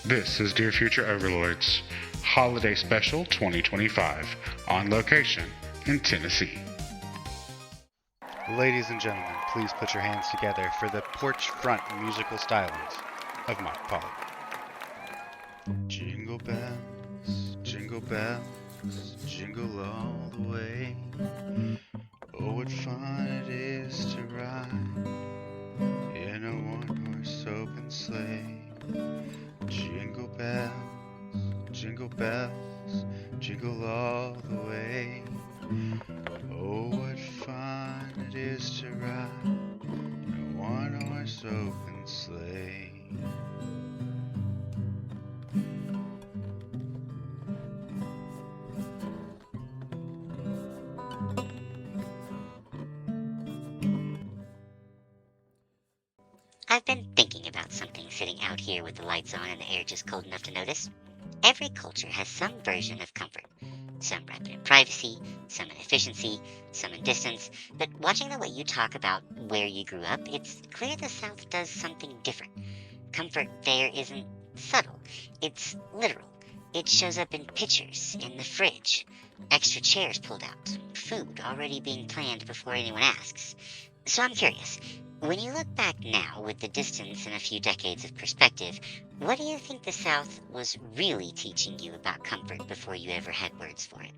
This is Dear Future Overlords, Holiday Special 2025, on location in Tennessee. Ladies and gentlemen, please put your hands together for the Porch Front musical stylings of Mike Pollock. Jingle bells, jingle all the way. Oh, what fun it is to ride in a one-horse open sleigh. Jingle bells, jingle all the way. Oh, what fun it is to ride in a one-horse open sleigh. I've been thinking about something sitting out here with the lights on and the air just cold enough to notice. Every culture has some version of comfort. Some wrapped in privacy, some in efficiency, some in distance. But watching the way you talk about where you grew up, it's clear the South does something different. Comfort there isn't subtle, it's literal. It shows up in pictures, in the fridge, extra chairs pulled out, food already being planned before anyone asks. So I'm curious, when you look back now with the distance and a few decades of perspective, what do you think the South was really teaching you about comfort before you ever had words for it?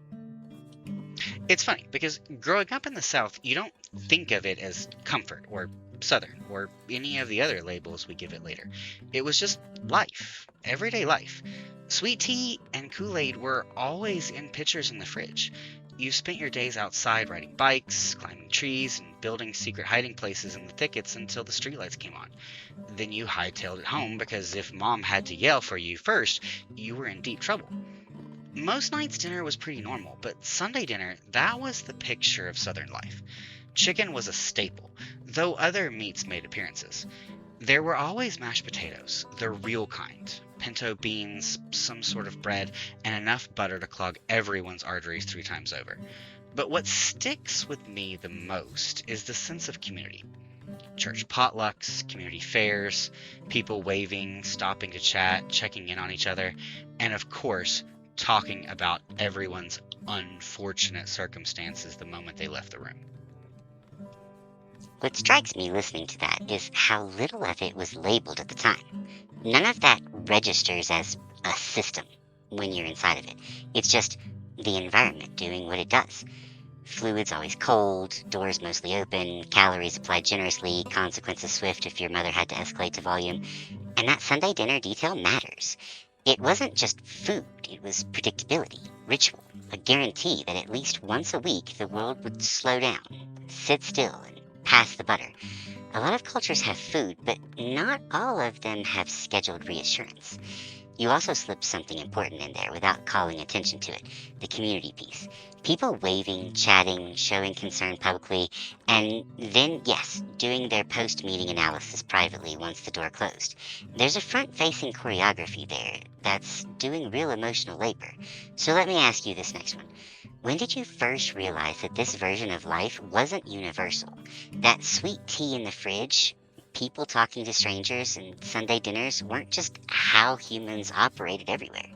It's funny because growing up in the South, you don't think of it as comfort or Southern or any of the other labels we give it later. It was just life, everyday life. Sweet tea and Kool-Aid were always in pitchers in the fridge. You spent your days outside riding bikes, climbing trees, and building secret hiding places in the thickets until the streetlights came on. Then you hightailed it home because if Mom had to yell for you first, you were in deep trouble. Most nights dinner was pretty normal, but Sunday dinner, that was the picture of Southern life. Chicken was a staple, though other meats made appearances. There were always mashed potatoes, the real kind, pinto beans, some sort of bread, and enough butter to clog everyone's arteries 3 times over. But what sticks with me the most is the sense of community. Church potlucks, community fairs, people waving, stopping to chat, checking in on each other, and of course, talking about everyone's unfortunate circumstances the moment they left the room. What strikes me listening to that is how little of it was labeled at the time. None of that registers as a system when you're inside of it. It's just the environment doing what it does. Fluids always cold, doors mostly open, calories applied generously, consequences swift if your mother had to escalate to volume. And that Sunday dinner detail matters. It wasn't just food, it was predictability, ritual, a guarantee that at least once a week the world would slow down, sit still, and pass the butter. A lot of cultures have food, but not all of them have scheduled reassurance. You also slipped something important in there without calling attention to it, the community piece. People waving, chatting, showing concern publicly, and then, yes, doing their post-meeting analysis privately once the door closed. There's a front-facing choreography there that's doing real emotional labor. So let me ask you this next one. When did you first realize that this version of life wasn't universal? That sweet tea in the fridge, people talking to strangers, and Sunday dinners weren't just how humans operated everywhere.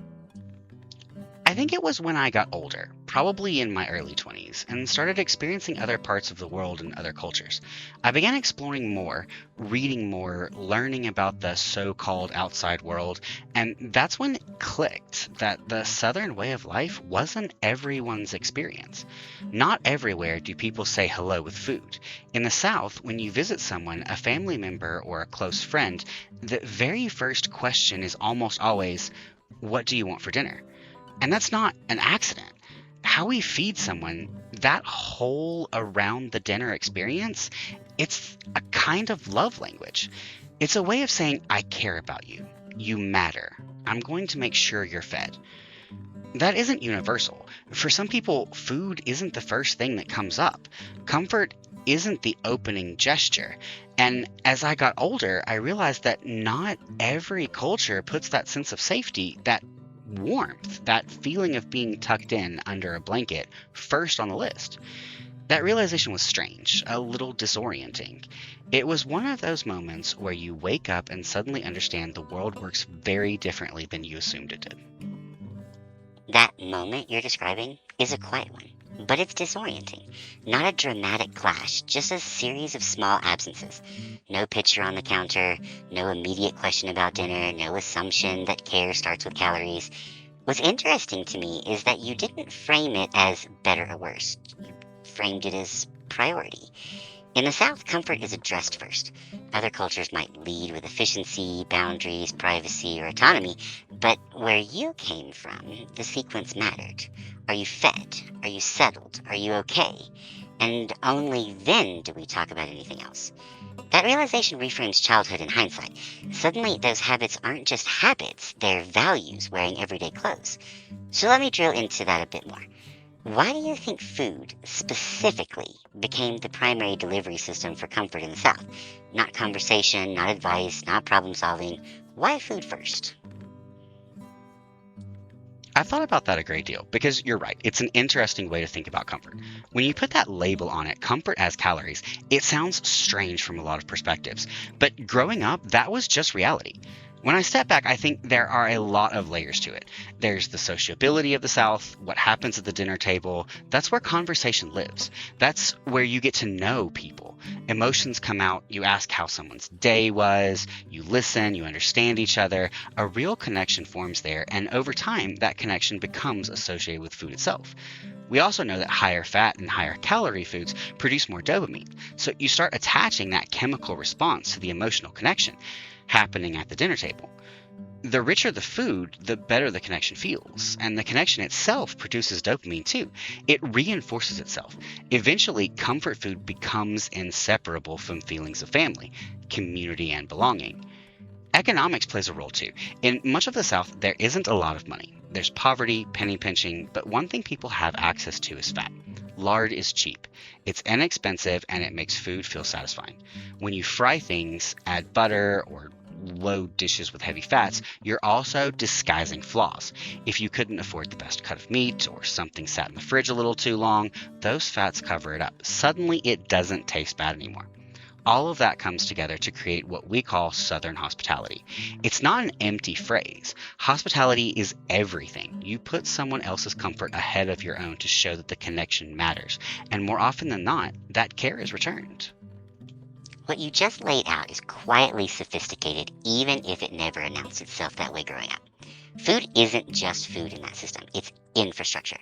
I think it was when I got older, probably in my early 20s, and started experiencing other parts of the world and other cultures. I began exploring more, reading more, learning about the so-called outside world, and that's when it clicked that the Southern way of life wasn't everyone's experience. Not everywhere do people say hello with food. In the South, when you visit someone, a family member or a close friend, the very first question is almost always, "What do you want for dinner?" And that's not an accident. How we feed someone, that whole around the dinner experience, it's a kind of love language. It's a way of saying, I care about you. You matter. I'm going to make sure you're fed. That isn't universal. For some people, food isn't the first thing that comes up. Comfort isn't the opening gesture. And as I got older, I realized that not every culture puts that sense of safety, that warmth, that feeling of being tucked in under a blanket, first on the list. That realization was strange, a little disorienting. It was one of those moments where you wake up and suddenly understand the world works very differently than you assumed it did. That moment you're describing is a quiet one, but it's disorienting. Not a dramatic clash, just a series of small absences. No picture on the counter, no immediate question about dinner, no assumption that care starts with calories. What's interesting to me is that you didn't frame it as better or worse. You framed it as priority. In the South, comfort is addressed first. Other cultures might lead with efficiency, boundaries, privacy, or autonomy, but where you came from, the sequence mattered. Are you fed? Are you settled? Are you okay? And only then do we talk about anything else. That realization reframes childhood in hindsight. Suddenly, those habits aren't just habits, they're values wearing everyday clothes. So let me drill into that a bit more. Why do you think food, specifically, became the primary delivery system for comfort in the South? Not conversation, not advice, not problem solving. Why food first? I've thought about that a great deal because you're right. It's an interesting way to think about comfort. When you put that label on it, comfort as calories, it sounds strange from a lot of perspectives. But growing up, that was just reality. When I step back, I think there are a lot of layers to it. There's the sociability of the South, what happens at the dinner table. That's where conversation lives. That's where you get to know people. Emotions come out, you ask how someone's day was, you listen, you understand each other. A real connection forms there, and over time, that connection becomes associated with food itself. We also know that higher fat and higher calorie foods produce more dopamine, so you start attaching that chemical response to the emotional connection happening at the dinner table. The richer the food, the better the connection feels, and the connection itself produces dopamine too. It reinforces itself. Eventually, comfort food becomes inseparable from feelings of family, community, and belonging. Economics plays a role too. In much of the South, there isn't a lot of money. There's poverty, penny pinching, but one thing people have access to is fat. Lard is cheap. It's inexpensive and it makes food feel satisfying. When you fry things, add butter or load dishes with heavy fats, you're also disguising flaws. If you couldn't afford the best cut of meat or something sat in the fridge a little too long, those fats cover it up. Suddenly it doesn't taste bad anymore. All of that comes together to create what we call Southern hospitality. It's not an empty phrase. Hospitality is everything. You put someone else's comfort ahead of your own to show that the connection matters. And more often than not, that care is returned. What you just laid out is quietly sophisticated, even if it never announced itself that way growing up. Food isn't just food in that system, it's infrastructure.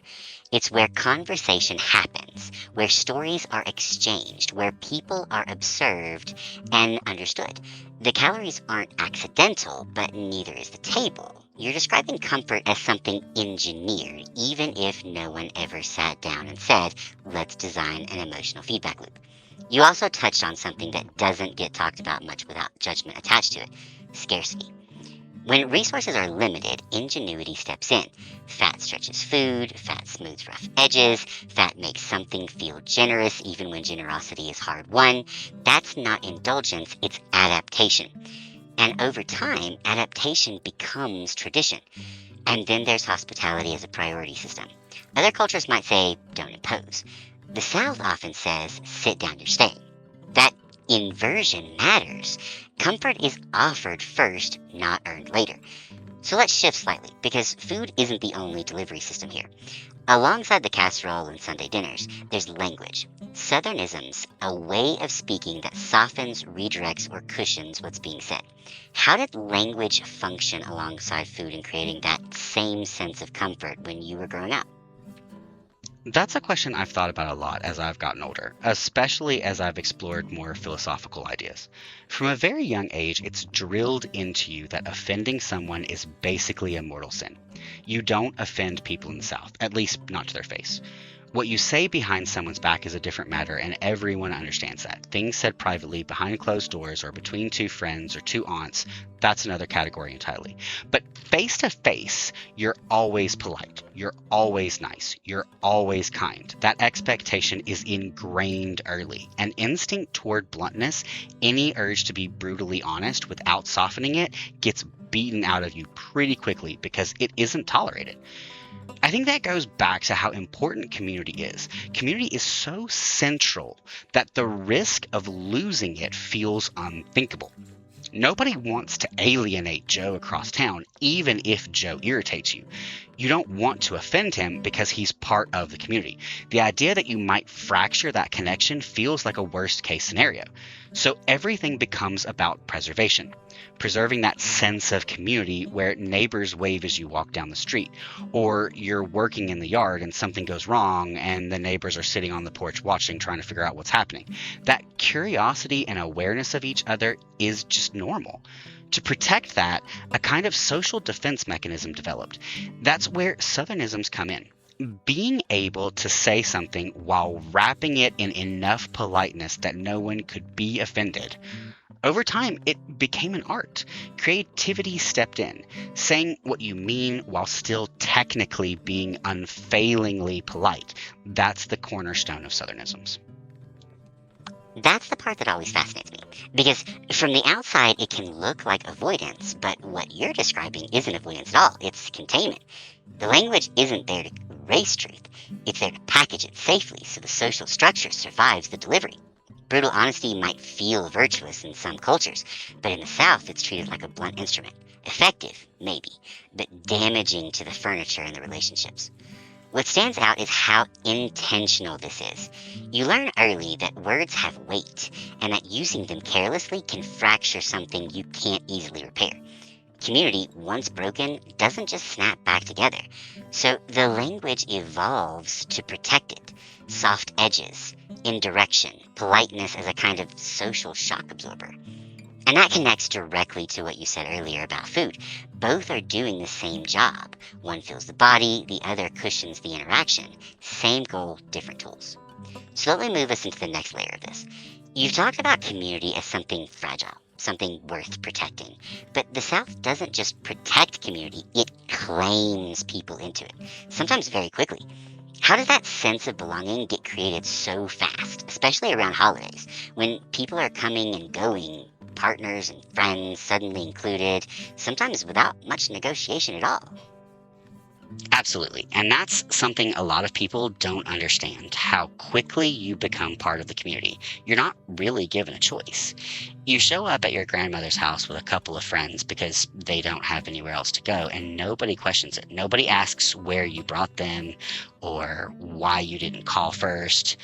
It's where conversation happens, where stories are exchanged, where people are observed and understood. The calories aren't accidental, but neither is the table. You're describing comfort as something engineered, even if no one ever sat down and said, let's design an emotional feedback loop. You also touched on something that doesn't get talked about much without judgment attached to it: scarcity. When resources are limited, ingenuity steps in. Fat stretches food, fat smooths rough edges, fat makes something feel generous even when generosity is hard won. That's not indulgence, it's adaptation. And over time, adaptation becomes tradition. And then there's hospitality as a priority system. Other cultures might say, don't impose. The South often says, sit down, you're staying. That inversion matters. Comfort is offered first, not earned later. So let's shift slightly, because food isn't the only delivery system here. Alongside the casserole and Sunday dinners, there's language. Southernisms, a way of speaking that softens, redirects, or cushions what's being said. How did language function alongside food in creating that same sense of comfort when you were growing up? That's a question I've thought about a lot as I've gotten older, especially as I've explored more philosophical ideas. From a very young age, it's drilled into you that offending someone is basically a mortal sin. You don't offend people in the South, at least not to their face. What you say behind someone's back is a different matter, and everyone understands that. Things said privately behind closed doors or between two friends or two aunts, that's another category entirely. But face to face, you're always polite. You're always nice. You're always kind. That expectation is ingrained early. An instinct toward bluntness, any urge to be brutally honest without softening it, gets beaten out of you pretty quickly because it isn't tolerated. I think that goes back to how important community is. Community is so central that the risk of losing it feels unthinkable. Nobody wants to alienate Joe across town, even if Joe irritates you. You don't want to offend him because he's part of the community. The idea that you might fracture that connection feels like a worst case scenario. So everything becomes about preservation, preserving that sense of community where neighbors wave as you walk down the street, or you're working in the yard and something goes wrong and the neighbors are sitting on the porch watching, trying to figure out what's happening. That curiosity and awareness of each other is just normal. To protect that, a kind of social defense mechanism developed. That's where Southernisms come in. Being able to say something while wrapping it in enough politeness that no one could be offended. Over time, it became an art. Creativity stepped in, saying what you mean while still technically being unfailingly polite. That's the cornerstone of Southernisms. That's the part that always fascinates me, because from the outside it can look like avoidance, but what you're describing isn't avoidance at all, it's containment. The language isn't there to erase truth, it's there to package it safely so the social structure survives the delivery. Brutal honesty might feel virtuous in some cultures, but in the South it's treated like a blunt instrument. Effective, maybe, but damaging to the furniture and the relationships. What stands out is how intentional this is. You learn early that words have weight, and that using them carelessly can fracture something you can't easily repair. Community, once broken, doesn't just snap back together. So the language evolves to protect it. Soft edges, indirection, politeness as a kind of social shock absorber. And that connects directly to what you said earlier about food. Both are doing the same job. One fills the body, the other cushions the interaction. Same goal, different tools. So let me move us into the next layer of this. You've talked about community as something fragile, something worth protecting. But the South doesn't just protect community, it claims people into it, sometimes very quickly. How does that sense of belonging get created so fast, especially around holidays, when people are coming and going, partners and friends suddenly included, sometimes without much negotiation at all? Absolutely. And that's something a lot of people don't understand, how quickly you become part of the community. You're not really given a choice. You show up at your grandmother's house with a couple of friends because they don't have anywhere else to go, and nobody questions it. Nobody asks where you brought them or why you didn't call first.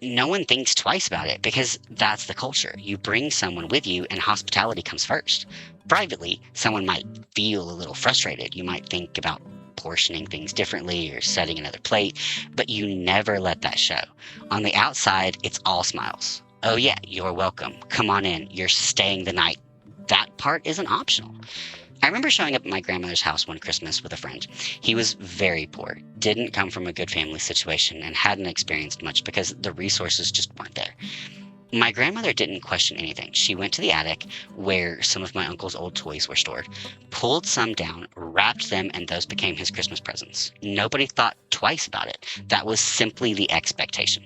No one thinks twice about it because that's the culture. You bring someone with you and hospitality comes first. Privately, someone might feel a little frustrated. You might think about portioning things differently or setting another plate, but you never let that show. On the outside, it's all smiles. Oh yeah, you're welcome. Come on in. You're staying the night. That part isn't optional. I remember showing up at my grandmother's house one Christmas with a friend. He was very poor, didn't come from a good family situation, and hadn't experienced much because the resources just weren't there. My grandmother didn't question anything. She went to the attic where some of my uncle's old toys were stored, pulled some down, wrapped them, and those became his Christmas presents. Nobody thought twice about it. That was simply the expectation.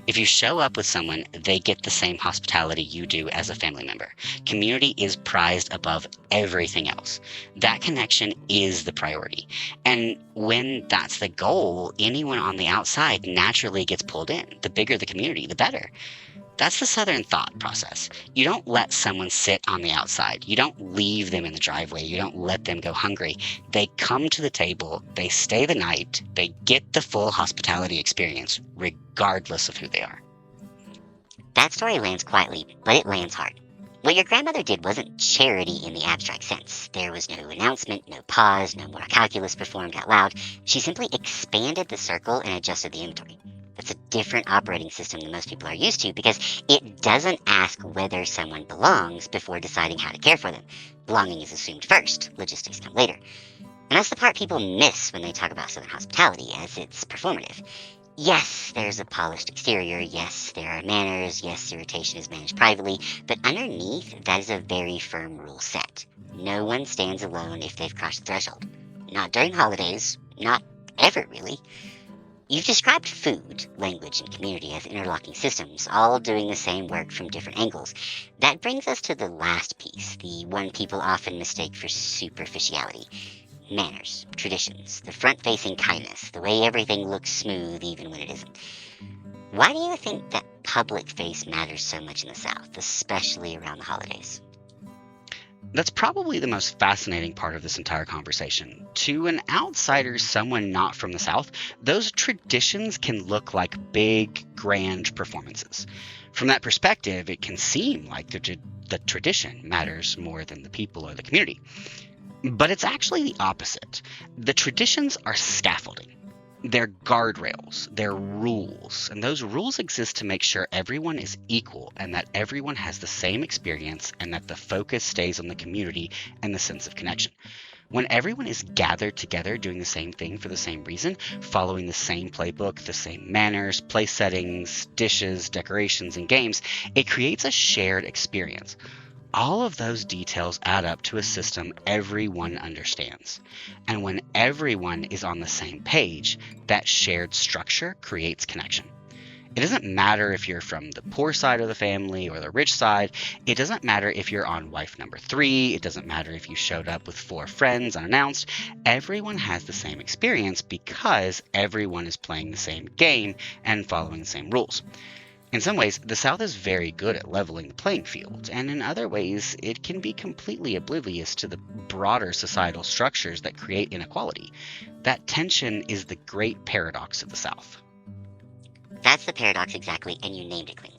If you show up with someone, they get the same hospitality you do as a family member. Community is prized above everything else. That connection is the priority. And when that's the goal, anyone on the outside naturally gets pulled in. The bigger the community, the better. That's the Southern thought process. You don't let someone sit on the outside. You don't leave them in the driveway. You don't let them go hungry. They come to the table, they stay the night, they get the full hospitality experience, regardless of who they are. That story lands quietly, but it lands hard. What your grandmother did wasn't charity in the abstract sense. There was no announcement, no pause, no moral calculus performed out loud. She simply expanded the circle and adjusted the inventory. That's a different operating system than most people are used to because it doesn't ask whether someone belongs before deciding how to care for them. Belonging is assumed first, logistics come later. And that's the part people miss when they talk about Southern hospitality, as it's performative. Yes, there's a polished exterior, yes, there are manners, yes, irritation is managed privately, but underneath, that is a very firm rule set. No one stands alone if they've crossed the threshold. Not during holidays, not ever really. You've described food, language, and community as interlocking systems, all doing the same work from different angles. That brings us to the last piece, the one people often mistake for superficiality. manners, traditions, the front-facing kindness, the way everything looks smooth even when it isn't. Why do you think that public face matters so much in the South, especially around the holidays? That's probably the most fascinating part of this entire conversation. To an outsider, someone not from the South, those traditions can look like big, grand performances. From that perspective, it can seem like the tradition matters more than the people or the community. But it's actually the opposite. The traditions are scaffolding. They're guardrails, they're rules, and those rules exist to make sure everyone is equal and that everyone has the same experience and that the focus stays on the community and the sense of connection. When everyone is gathered together doing the same thing for the same reason, following the same playbook, the same manners, place settings, dishes, decorations, and games, it creates a shared experience. All of those details add up to a system everyone understands. And when everyone is on the same page, that shared structure creates connection. It doesn't matter if you're from the poor side of the family or the rich side. It doesn't matter if you're on wife number 3. It doesn't matter if you showed up with 4 friends unannounced. Everyone has the same experience because everyone is playing the same game and following the same rules. In some ways, the South is very good at leveling the playing field, and in other ways, it can be completely oblivious to the broader societal structures that create inequality. That tension is the great paradox of the South. That's the paradox exactly, and you named it cleanly.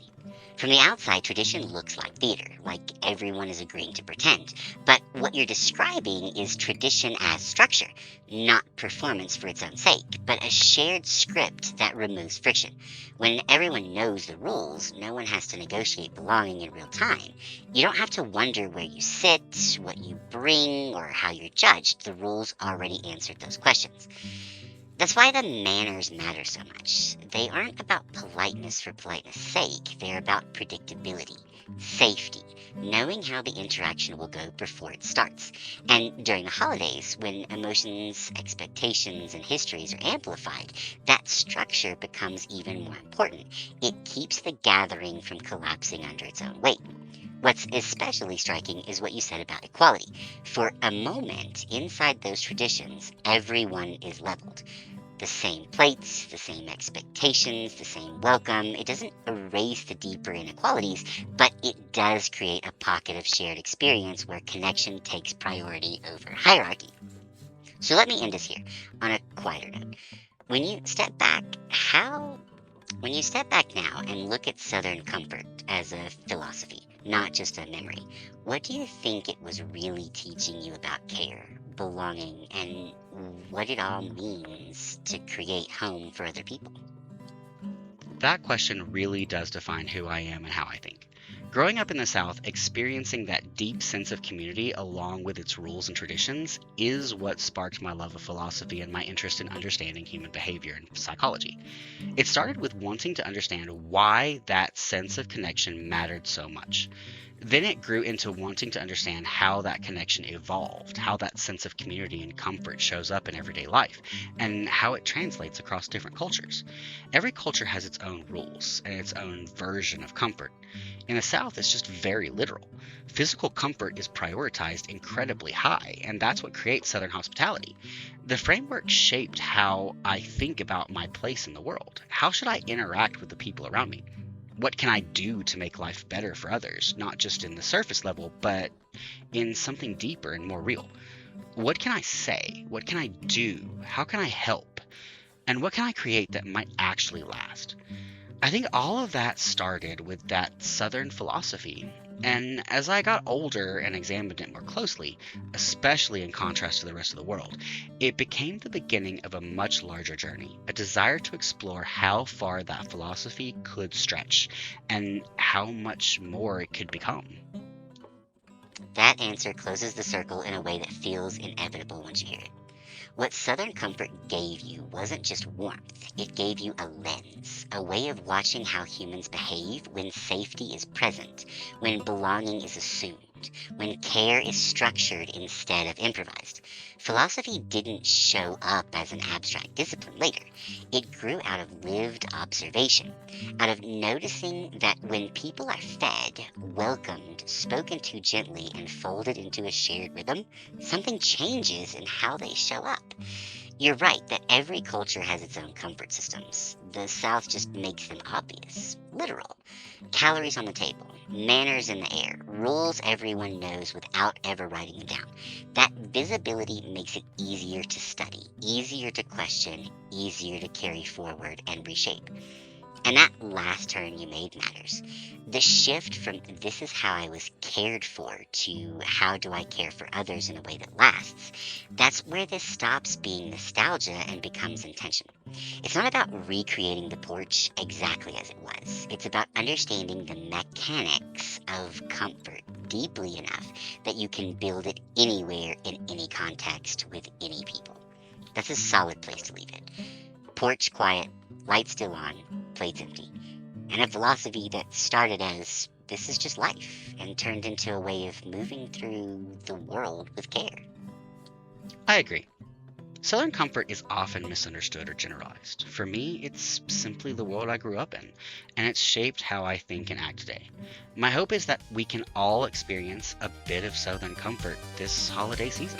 From the outside, tradition looks like theater, like everyone is agreeing to pretend. But what you're describing is tradition as structure, not performance for its own sake, but a shared script that removes friction. When everyone knows the rules, no one has to negotiate belonging in real time. You don't have to wonder where you sit, what you bring, or how you're judged. The rules already answered those questions. That's why the manners matter so much. They aren't about politeness for politeness' sake. They're about predictability, safety, knowing how the interaction will go before it starts. And during the holidays, when emotions, expectations, and histories are amplified, that structure becomes even more important. It keeps the gathering from collapsing under its own weight. What's especially striking is what you said about equality. For a moment, inside those traditions, everyone is leveled. The same plates, the same expectations, the same welcome. It doesn't erase the deeper inequalities, but it does create a pocket of shared experience where connection takes priority over hierarchy. So let me end this here on a quieter note. When you step back now and look at Southern comfort as a philosophy, not just a memory, what do you think it was really teaching you about care, belonging, and what it all means to create home for other people? That question really does define who I am and how I think. Growing up in the South, experiencing that deep sense of community along with its rules and traditions is what sparked my love of philosophy and my interest in understanding human behavior and psychology. It started with wanting to understand why that sense of connection mattered so much. Then it grew into wanting to understand how that connection evolved, how that sense of community and comfort shows up in everyday life, and how it translates across different cultures. Every culture has its own rules and its own version of comfort. In the South, it's just very literal. Physical comfort is prioritized incredibly high, and that's what creates Southern hospitality. The framework shaped how I think about my place in the world. How should I interact with the people around me? What can I do to make life better for others, not just in the surface level, but in something deeper and more real? What can I say? What can I do? How can I help? And what can I create that might actually last? I think all of that started with that Southern philosophy. And as I got older and examined it more closely, especially in contrast to the rest of the world, it became the beginning of a much larger journey, a desire to explore how far that philosophy could stretch and how much more it could become. That answer closes the circle in a way that feels inevitable once you hear it. What Southern comfort gave you wasn't just warmth, it gave you a lens, a way of watching how humans behave when safety is present, when belonging is assumed, planned, when care is structured instead of improvised. Philosophy didn't show up as an abstract discipline later. It grew out of lived observation, out of noticing that when people are fed, welcomed, spoken to gently, and folded into a shared rhythm, something changes in how they show up. You're right that every culture has its own comfort systems. The South just makes them obvious, literal. Calories on the table, manners in the air, rules everyone knows without ever writing them down. That visibility makes it easier to study, easier to question, easier to carry forward and reshape. And that last turn you made matters. The shift from this is how I was cared for to how do I care for others in a way that lasts, that's where this stops being nostalgia and becomes intention. It's not about recreating the porch exactly as it was. It's about understanding the mechanics of comfort deeply enough that you can build it anywhere in any context with any people. That's a solid place to leave it. Porch quiet, light still on, plates empty. And a philosophy that started as this is just life and turned into a way of moving through the world with care. I agree. Southern comfort is often misunderstood or generalized. For me, it's simply the world I grew up in, and it's shaped how I think and act today. My hope is that we can all experience a bit of Southern comfort this holiday season.